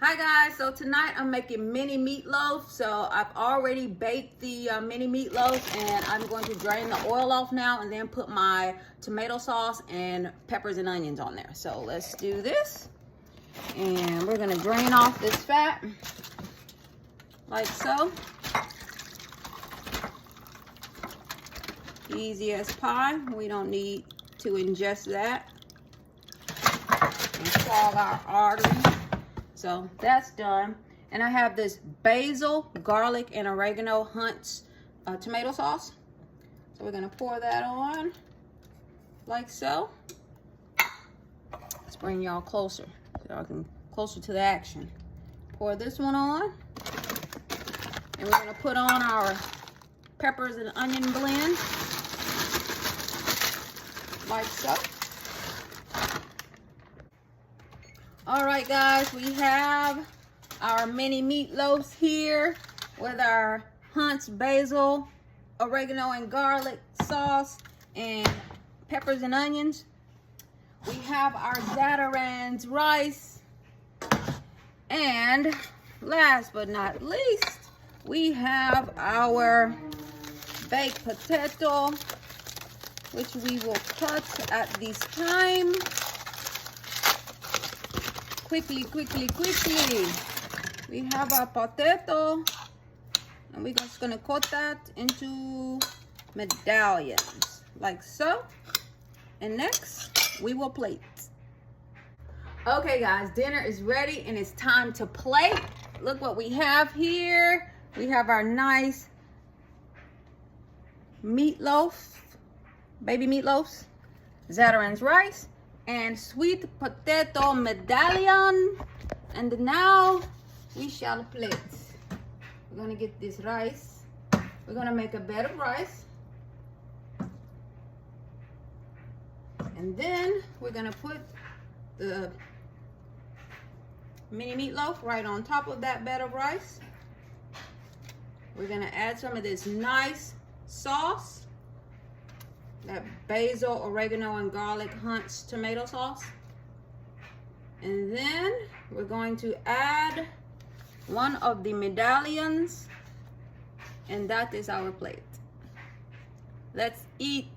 Hi guys, so tonight I'm making mini meatloaf. So I've already baked the mini meatloaf and I'm going to drain the oil off now and then put my tomato sauce and peppers and onions on there. So let's do this. And we're gonna drain off this fat like so. Easy as pie. We don't need to ingest that and clog our arteries. So that's done. And I have this basil, garlic, and oregano Hunt's tomato sauce. So we're gonna pour that on like so. Let's bring y'all closer so y'all can closer to the action. Pour this one on. And we're gonna put on our peppers and onion blend like so. All right, guys, we have our mini meatloaves here with our Hunt's basil, oregano, and garlic sauce and peppers and onions. We have our Zatarain's rice. And last but not least, we have our baked potato, which we will cut at this time. Quickly. We have our potato, and we're just gonna cut that into medallions, like so. And next, we will plate. Okay, guys, dinner is ready, and it's time to plate. Look what we have here. We have our nice meatloaf, baby meatloaves, Zatarain's rice, and sweet potato medallion. And now we shall plate. We're gonna get this rice. We're gonna make a bed of rice. And then we're gonna put the mini meatloaf right on top of that bed of rice. We're gonna add some of this nice sauce, that basil, oregano, and garlic Hunt's tomato sauce. And then we're going to add one of the medallions, and that is our plate. Let's eat.